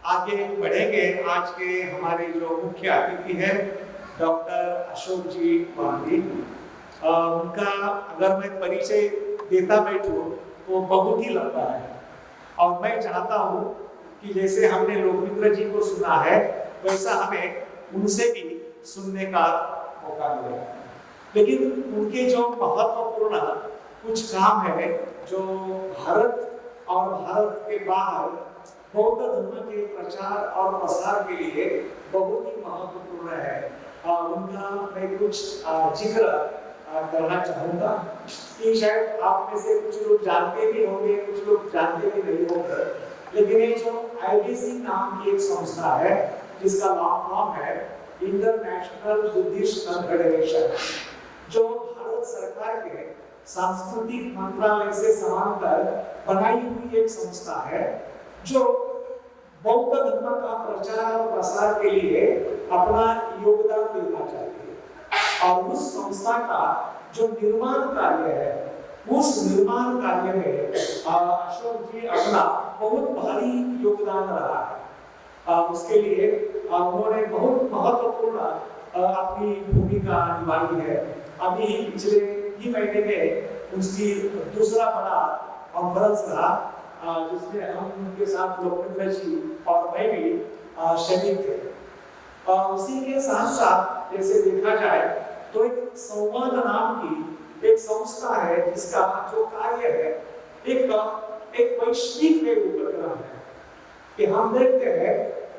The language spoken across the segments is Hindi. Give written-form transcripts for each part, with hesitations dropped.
आगे बढ़ेंगे। आज के हमारे जो मुख्य अतिथि हैं डॉक्टर अशोक जी वांगी, उनका अगर मैं परिचय देता बैठूं तो बहुत ही लंबा है और मैं चाहता हूं कि जैसे हमने लोकमित्र जी को सुना है वैसा हमें उनसे भी सुनने का मौका मिले। लेकिन उनके जो महत्वपूर्ण कुछ काम है जो भारत और भारत के बाहर बौद्ध धर्म के प्रचार और प्रसार के लिए बहुत ही महत्वपूर्ण है, उनका मैं कुछ जिक्र करना चाहूँगा कि शायद आप में से कुछ लोग जानते भी होंगे, कुछ लोग जानते भी नहीं होंगे। लेकिन ये जो IBC नाम की एक संस्था है जिसका लॉन्ग फॉर्म है इंटरनेशनल बुद्धिस्ट कन्फेडरेशन, जो भारत सरकार के सांस्कृतिक मंत्रालय से समांतर बनाई हुई एक संस्था है जो बौद्ध धर्म का प्रचार और प्रसार के लिए अपना योगदान देना चाहती है। और उस संस्था का जो निर्माण कार्य है, उस निर्माण कार्य में अशोक जी अपना बहुत भारी योगदान रहा है। उसके लिए उन्होंने बहुत महत्वपूर्ण अपनी भूमिका निभाई है। अभी पिछले ही महीने में उसकी दूसरा बड़ा कॉन्फ्रेंस रहा जिसमें हम उनके साथ लोकमित्र जी और मैं भी शरीक थे। उसी के साथ साथ जैसे देखा जाए तो एक संवाद नाम की एक संस्था है जिसका जो कार्य है एक वैश्विक उपक्रम है कि हम देखते हैं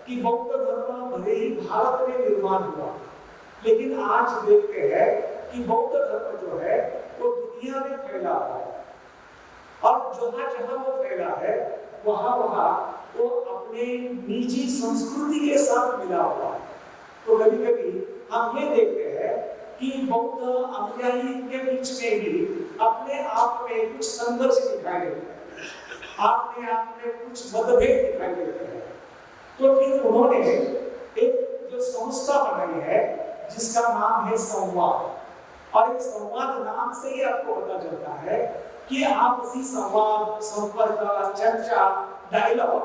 कि बौद्ध धर्म भले ही भारत में निर्माण हुआ, लेकिन आज देखते हैं कि बौद्ध धर्म जो है वो दुनिया में फैला हुआ है और जहाँ जहाँ वो फैला है वहाँ वहाँ वो अपने निजी संस्कृति के साथ मिला हुआ है। तो कभी कभी हम ये देखते हैं कि बौद्ध अनुयायी के बीच में भी अपने आप में कुछ संघर्ष दिखाई देते हैं, अपने आप में कुछ मतभेद दिखाई देते हैं। तो फिर उन्होंने एक जो संस्था बनाई है जिसका नाम है संवाद, और इस संवाद नाम से ही आपको पता चलता है कि आपसी संवाद, संपर्क, चर्चा, डायलॉग,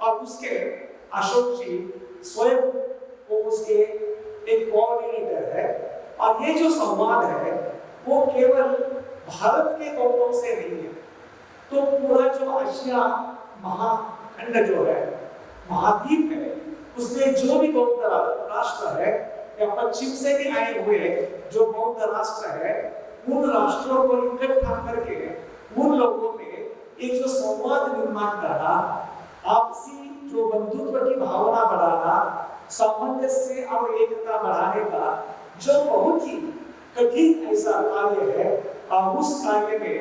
और उसके अशोक जी स्वयं वो उसके एक कोऑर्डिनेटर है। और ये जो संवाद है वो केवल भारत के बौद्धों से नहीं है, तो पूरा जो एशिया महाखंड जो है, महाद्वीप है, उसमें जो भी बौद्ध राष्ट्र है या पश्चिम से भी आए हुए जो बौद्ध राष्ट्र है, उन राष्ट्रों को इकट्ठा करके उन लोगों में एक जो संवाद निर्माण करना, आपसी जो बंधुत्व की भावना बढ़ाना, सामंजस्य और एकता बढ़ाने का जो बहुत ही कठिन ऐसा कार्य है, उस कार्य में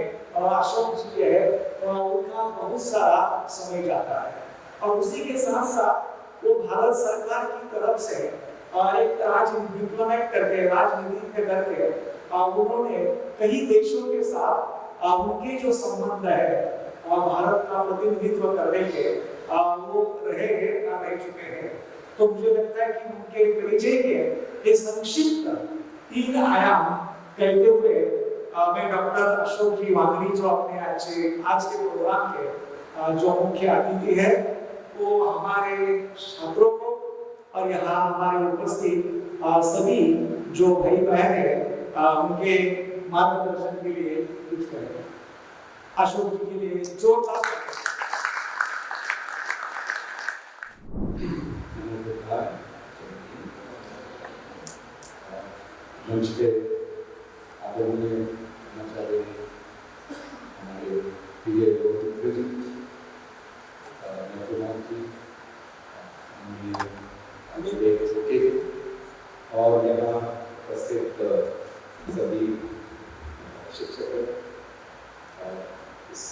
अशोक जी है उनका बहुत सारा समय जाता है। और उसी के साथ साथ वो भारत सरकार की तरफ से एक डिप्लोमेट करके राजनीति करके उन्होंने कई देशों के साथ उनके जो संबंध है भारत का प्रतिनिधित्व करने के वो रह चुके हैं। तो मुझे लगता है कि उनके परिचय के ये संक्षिप्त 3 आयाम कहते हुए मैं डॉक्टर अशोक जी वांगरी जो अपने आज के प्रोग्राम के जो मुख्य अतिथि है वो हमारे छात्रों को और यहाँ हमारे उपस्थित सभी जो भाई बहन है उनके मार्गदर्शन के लिए कुछ करें। अशोक जी के लिए जोरदार मंच पे आदरणीय आचार्य हमारे प्रिय लोकमित्र जी, और यहाँ उपस्थित सभी शिक्षक इस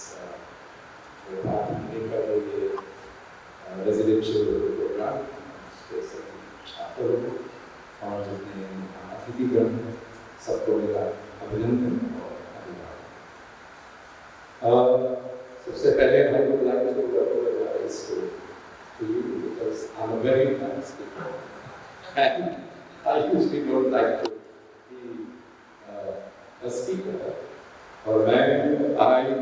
ये रेजिडेंशियल प्रोग्राम उसके सभी छात्रों और जितने अतिथिगण सबको मेरा अभिनंदन और अभिवादन। सबसे पहले I would like to apologize to you because I'm a very bad speaker and I usually don't like to be a speaker, or I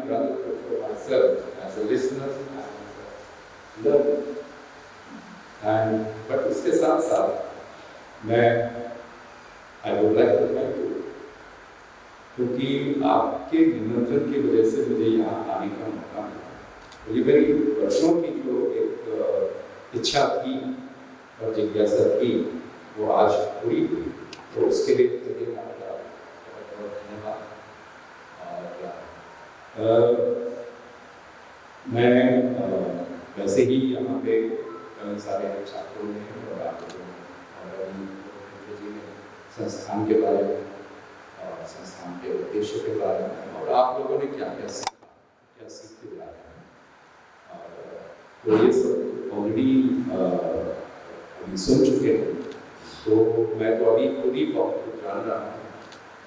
rather prefer myself as a listener and as a learner. And but उसके साथ साथ मैं I would like to thank you, क्योंकि आपके निमंत्रण की वजह से मुझे यहाँ आने का मौका मिला। ये मेरी वर्षों की जो एक इच्छा थी और जिज्ञासा थी वो आज पूरी हुई, तो उसके लिए मुझे आपका बहुत धन्यवाद। और मैं वैसे ही यहाँ पे कई सारे छात्रों ने और आप लोगों ने संस्थान के बारे में और संस्थान के उद्देश्य के बारे में और आप लोगों ने क्या क्या सीखा, क्या सीखते जा रहे हैं, तो ये सब ऑलरेडी अभी सुन चुके हैं। तो मैं तो अभी खुद ही बहुत कुछ जान रहा हूँ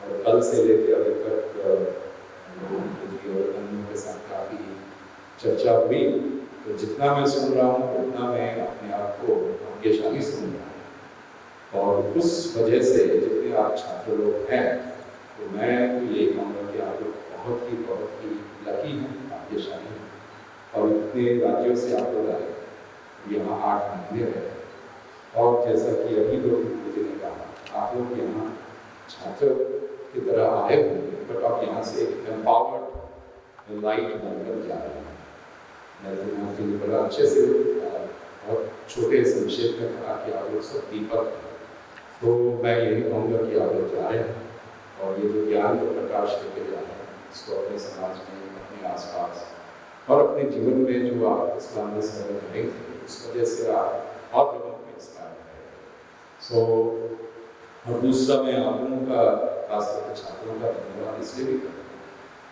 और कल से लेकर अभी तक और अन्यों के साथ काफ़ी चर्चा हुई, तो जितना मैं सुन रहा हूँ उतना मैं अपने आप को भाग्यशाली समझ रहा हूँ। और उस वजह से जितने आप छात्र लोग हैं, तो मैं तो यही कहूँगा कि आप लोग बहुत ही लकी हैं, भाग्यशाली हैं। और इतने राज्यों से आप लोग आए, यहाँ 8 महीने रहे, और जैसा कि अभी लोग मुझे ने कहा, आप लोग यहाँ छात्र की तरह आए होंगे, बट आप यहाँ से एम्पावर्ड लाइट बनकर जा रहे हैं। मैं तो यहाँ के लिए बड़ा अच्छे से और छोटे संक्षेप में कहा कि आप लोग सब दीपक हैं। तो मैं यही कहूँगा कि आप लोग जा रहे हैं और ये जो ज्ञान को प्रकाश लेके जा रहे हैं, इसको अपने समाज में, अपने आसपास और अपने जीवन में जो आप इस्लाम में समय रहेंगे, उस वजह से आप और लोगों को इंस्पायर करेंगे। सो और दूसरा, मैं आप लोगों का, खासतौर पर छात्रों का धन्यवाद इसलिए भी करता हूँ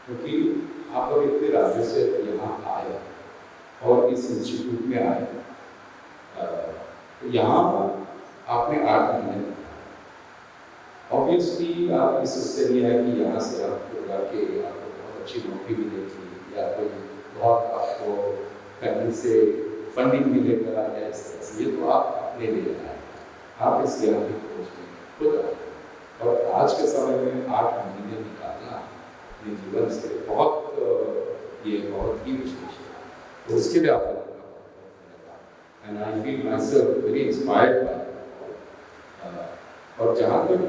क्योंकि आप लोग इतने राज्यों से यहाँ आए और इस इंस्टीट्यूट में आए। यहाँ आपने 8 महीने, ऑब्वियसली आप इस उससे नहीं है कि यहाँ से आपको जाके आपको बहुत अच्छी नौकरी मिलेगी या कोई बहुत आपको फैमिली से फंडिंग मिलेगा या इस तरह से, ये तो आप अपने लिए आए, आप इस ज्ञान की खोज में खुद आए। और आज के समय में 8 महीने निकालना अपने जीवन से ये बहुत ही विशेष है, तो उसके लिए आप लोगों का धन्यवाद। And I feel my self very inspired by. और जहाँ तक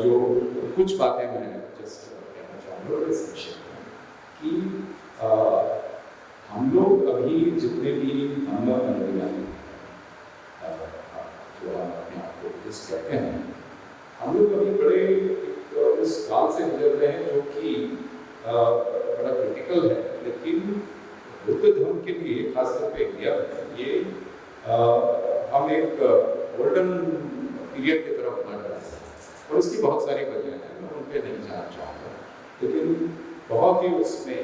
जो कुछ बातें मैं जस्ट कहना चाहूँगा संक्षेप में कि हम लोग अभी जितने भी हम अनुयायी जो हम अपने आप को जिस कहते हैं, हम लोग अभी बड़े उस काल से गुजर रहे हैं जो कि बड़ा क्रिटिकल है, लेकिन बुद्ध धर्म के लिए खासतौर पे इंडिया में ये हम एक गोल्डन पीरियड की तरफ बढ़ रहे हैं और उसकी बहुत सारी वजह हैं, मैं उन पर नहीं जाना चाहूँगा, लेकिन बहुत ही उसमें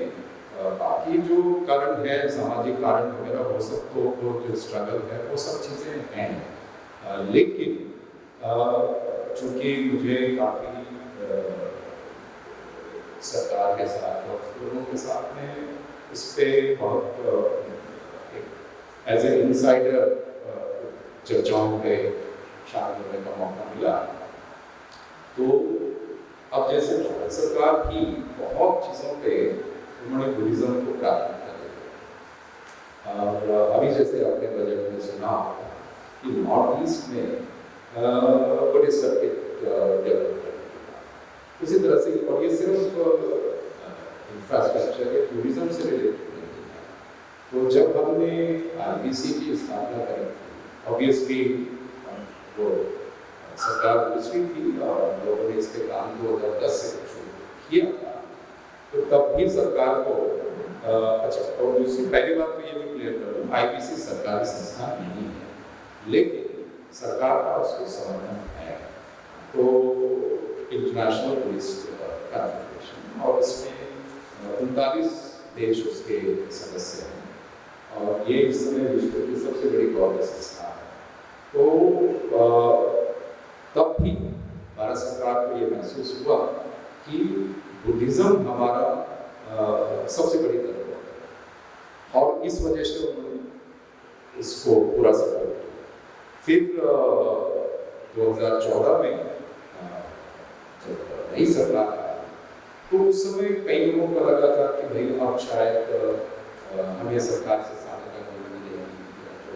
बाकी जो कारण है, सामाजिक कारण वगैरह हो सकते हो, जो स्ट्रगल है वो सब चीज़ें हैं, लेकिन चूँकि मुझे काफ़ी सरकार के साथ और लोगों के साथ में इस पर बहुत एज ए इनसाइडर चर्चाओं पे शामिल होने का मौका मिला। तो अब जैसे भारत सरकार भी बहुत चीज़ों पे उन्होंने बुद्धिज्म को प्राथमिकता दी, और अभी जैसे आपने बजट में सुना कि नॉर्थ ईस्ट में बड़े सर्किट डेवलप करने की बात, उसी तरह से, और ये सिर्फ इंफ्रास्ट्रक्चर या टूरिज्म से रिलेटेड नहीं है। तो जब हमने IBC की स्थापना करी, ऑब्वियसली वो सरकार दूसरी थी और लोगों ने इसके काम 2010 से शुरू किया था, तो तब भी सरकार को अच्छा, और दूसरी पहली बात तो ये भी क्लियर कर दूँ, IBC सरकारी संस्था नहीं है, लेकिन सरकार का उसको समर्थन है। तो इंटरनेशनल टूरिस्ट कॉन्फेडरेशन, और इसमें 39 देश उसके सदस्य हैं, और ये इस समय विश्व की सबसे बड़ी गवर्नेंस संस्था है। तो तब भी भारत सरकार को ये महसूस हुआ कि बुद्धिज्म हमारा सबसे बड़ी धरोहर है, और इस वजह से उन्होंने इसको पूरा सपोर्ट किया। फिर 2014 में जब नई सरकार आया, तो उस समय कई लोगों को लगा था कि भाई अब शायद हमें सरकार से साझा करने मिलेगी, जो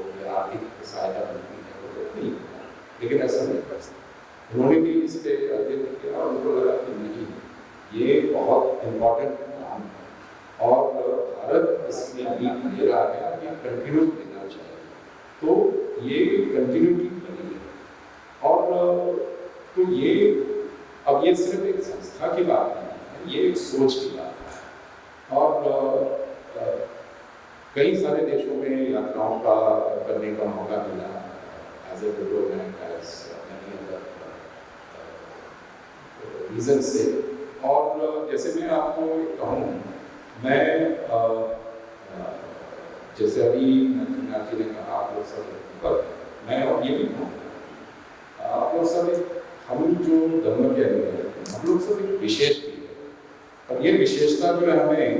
आर्थिक सहायता मिलती है वो तो नहीं होता, लेकिन ऐसा नहीं कर सकते। उन्होंने भी इस पे अध्ययन किया और उनको लगा कि नहीं, ये बहुत इम्पोर्टेंट काम है और भारत इसमें लीड ले रहा है, ये कंटिन्यू लेना चाहिए। तो ये कंटिन्यूटी बनी है। और तो ये अब ये सिर्फ एक संस्था की बात नहीं है, ये एक सोच की बात है। और कई सारे देशों में यात्राओं का करने का मौका मिला as a diplomat, as many other reason से। और जैसे मैं आपको कहूँ, मैं जैसे अभी मीनाक्षी ने कहा आप लोग सब, पर मैं और ये भी कहूँगा आप लोग सब, हम जो धर्म के अंदर हैं हम लोग सब एक विशेष भी है। और ये विशेषता जो है हमें,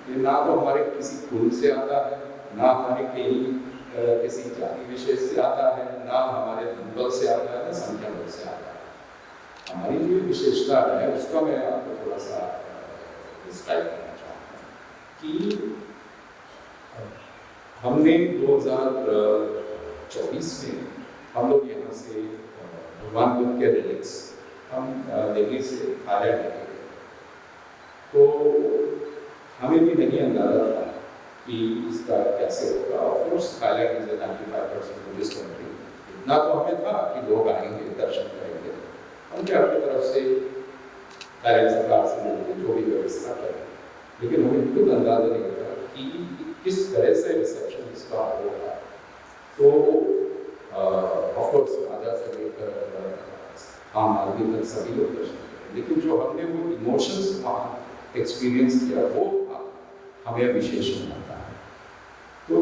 ये ना तो हमारे किसी कुल से आता है, ना हमारे कहीं किसी जाति विशेष से आता है, ना हमारे धनबल से आता है, ना संख्या बल से आता है। हमारी जो विशेषता है उसका मैं आपको थोड़ा सा डिस्क्राइब करना चाहूँगा कि हमने 2024 में हम लोग यहाँ से भगवान बुद्ध के रिलिक्स हम दिल्ली से थाईलैंड लेके गए। तो हमें भी नहीं अंदाजा था कि इसका कैसे होगा। Of course Thailand is a 95% Buddhist country, इतना तो हमें था कि लोग आएंगे, दर्शन करेंगे। हमने अपनी तरफ से थाईलैंड सरकार से मिलकर जो भी व्यवस्था करें, लेकिन हमें खुद अंदाजा नहीं था कि किस तरह से रिसेप्शन इसका होगा। तो ऑफ कोर्स राजा से लेकर आम आदमी तक सभी लोग दर्शन करें, लेकिन जो हमने वो इमोशंस वहाँ एक्सपीरियंस किया वो हमें विशेष बनाता है। तो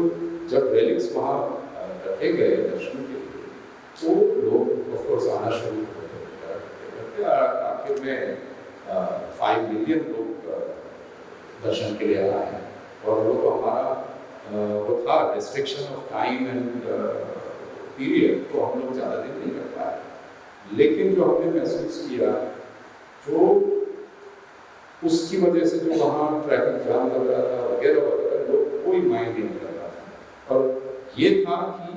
जब रेलिक्स वहाँ रखे गए दर्शन के लिए, तो लोग ऑफ कोर्स आना शुरू करते। आखिर में 5 मिलियन लोग दर्शन के लिए आए और वो तो हमारा वो था restriction of time and period, तो हम लोग ज़्यादा दिन नहीं कर पाए। लेकिन जो हमने महसूस किया, जो उसकी वजह से जो वहाँ ट्रैफिक जाम लग रहा था वगैरह वगैरह, लोग कोई माइंड नहीं कर रहा था। और ये था कि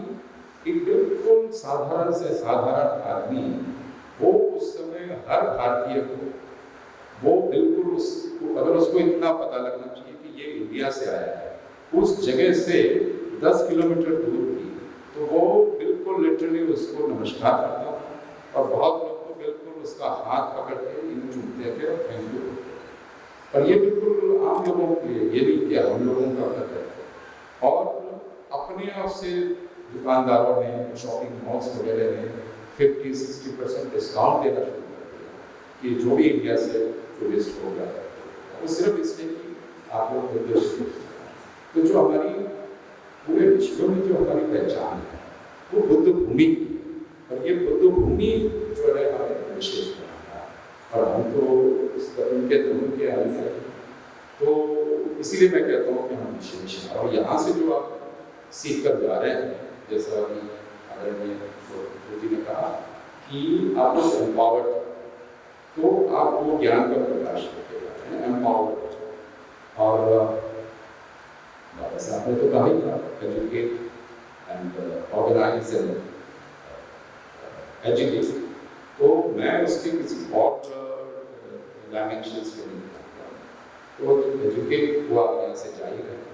एक बिल्कुल साधारण से साधारण आदमी, वो उस समय हर भारतीय को वो बिल्कुल उसको, अगर उसको इतना पता लगना चाहिए कि ये इंडिया से आया है, उस जगह से 10 किलोमीटर दूर थी, तो वो बिल्कुल लिटरली उसको नमस्कार करता था। और बहुत लोग तो बिल्कुल उसका हाथ पकड़ के इन चूमते थे और थैंक यू। और ये बिल्कुल आम लोगों के लिए, ये नहीं कि हम लोगों का कर रहे थे। और अपने आप से दुकानदारों ने, शॉपिंग मॉल्स वगैरह ने 50-60% डिस्काउंट देना शुरू कर दिया कि जो भी इंडिया से टूरिस्ट होगा, वो सिर्फ इसलिए कि आप लोग बुद्ध। तो जो हमारी पूरे विश्व में जो हमारी पहचान है वो बुद्ध भूमि की है। और ये बुद्ध भूमि जो है हमें विशेष बनाता है। और हम तो उनके धर्म के अंग हैं, तो इसीलिए मैं कहता हूँ कि हम विशेष हैं। और यहाँ से जो आप सीख कर जा रहे हैं, जैसा अभी आदरणीय ज्योति ने कहा कि आप लोग एम्पावर्ड, तो आप वो ज्ञान का प्रकाश करके जा रहे हैं, एम्पावर्ड। और ऐसा आपने तो कहा ही था, educate and organise and educate. तो मैं उसके किसी और डायमेंशंस में नहीं करता। तो एजुकेट वो आप यहाँ से जा ही रहे हैं,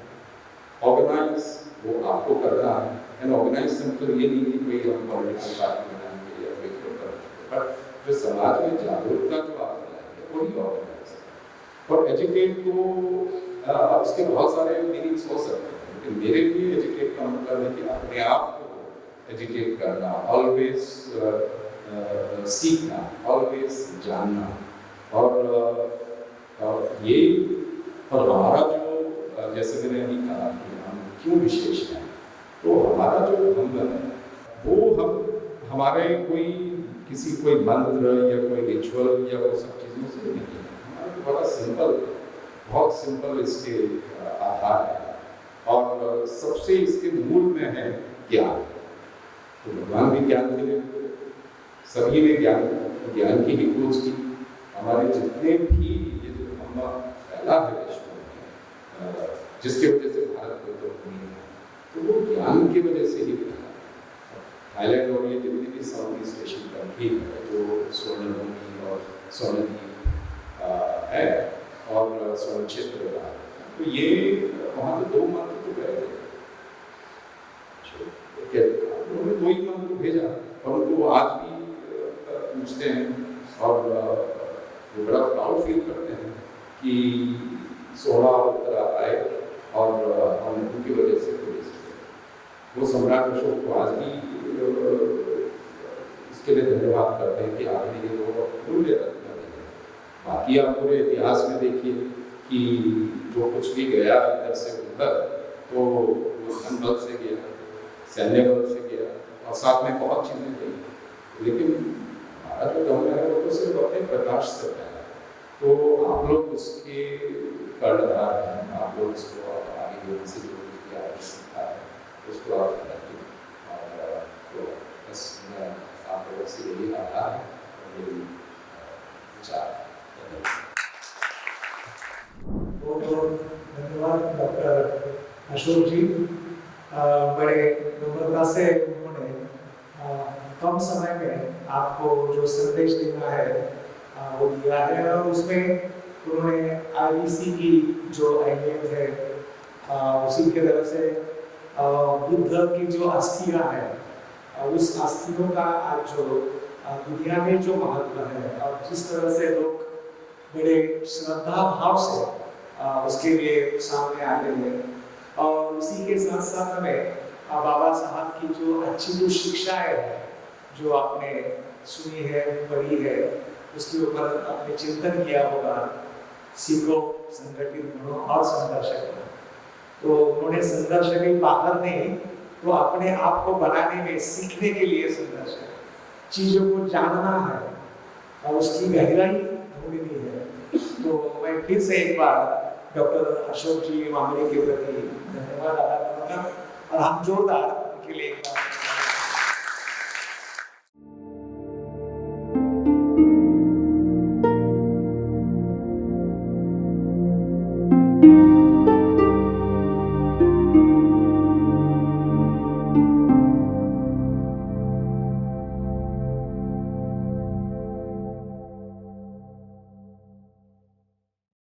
ऑर्गेनाइज वो आपको करना है। एंड ऑर्गेनाइज सिंपल ये नहीं कि कोई हम पॉलिटिकल पार्टी बनाएंगे या कोई करेंगे, बट जो समाज में जागरूकता जो आप फैलाएंगे वही ऑर्गेनाइज है। और एजुकेट को उसके बहुत सारे मीनिंग्स हो सकते हैं, लेकिन मेरे लिए एजुकेट का मतलब है कि अपने आप को एजुकेट करना, ऑलवेज सीखना, ऑलवेज जानना। और ये और हमारा जो, जैसे मैंने अभी कहा कि हम क्यों विशेष हैं, तो हमारा जो धर्म है वो हमारे कोई मंत्र या कोई रिचुअल या वो सब चीज़ों से नहीं है। हमारा तो बड़ा सिंपल, बहुत सिंपल इसके आधार है। और सबसे इसके मूल में है ज्ञान। तो भगवान भी ज्ञान थे, सभी ने ज्ञान की ही खोज की। हमारे जितने भी ये जो धर्म फैला है विश्व में, जिसकी वजह से भारत को तो वो ज्ञान की वजह से ही फैला। थाईलैंड और ये जितनी भी साउथ ईस्ट एशियन कंट्री है जो स्वर्ण भूमि और स्वर्णद्वीप है और स्वर्ण क्षेत्र का, तो ये वहाँ तो 2 मंत्र तो गए थे, उन्होंने 2 ही मंत्र भेजा, परंतु आज भी पूछते हैं और वो बड़ा प्राउड फील करते हैं कि 16 उत्तरा आए और हम उनकी वजह से वो सम्राट अशोक को आज भी इसके लिए धन्यवाद करते हैं कि आपने ये 2 मूल्य रत्न दिए। बाकी आप पूरे इतिहास में देखिए कि जो कुछ भी गया इधर से उधर, तो वो धन बल से गया, सैन्य बल से गया और साथ में बहुत चीज़ें गई, लेकिन हमारा जो धर्म है वो तो सिर्फ अपने प्रकाश से फैला। तो आप लोग उसके कर्णधार हैं, आप लोग उसको आगे जो से जो कुछ भी आगे सीखा है उसको आप फैलाइए, और तो बस मैं आप लोगों से यही आभार है और यही विचार। बहुत बहुत धन्यवाद डॉक्टर अशोक जी, बड़े नम्रता से उन्होंने कम समय में आपको जो संदेश देना है वो दिया है, और उसमें उन्होंने आईबीसी की जो अहमियत है उसी के तरह से बुद्ध की जो अस्थियां हैं उस अस्थियों का आज जो दुनिया में जो महत्व है और जिस तरह से लोग बड़े श्रद्धा भाव से उसके लिए सामने आते हैं, और इसी के साथ साथ हमें बाबा साहब की जो अच्छी जो शिक्षाएं हैं जो आपने सुनी है, पढ़ी है, उसके ऊपर आपने चिंतन किया होगा, सीखो, संगठित बनो और संघर्ष करो। तो उन्होंने संघर्ष के बाहर नहीं तो अपने आप को बनाने में सीखने के लिए संघर्ष है, चीजों को जानना है और उसकी गहराई ढूंढनी है। तो मैं फिर से एक बार डॉक्टर अशोक जी वामरे के प्रति धन्यवाद अदा करूँगा और हम जोरदार उनके लिए एक बार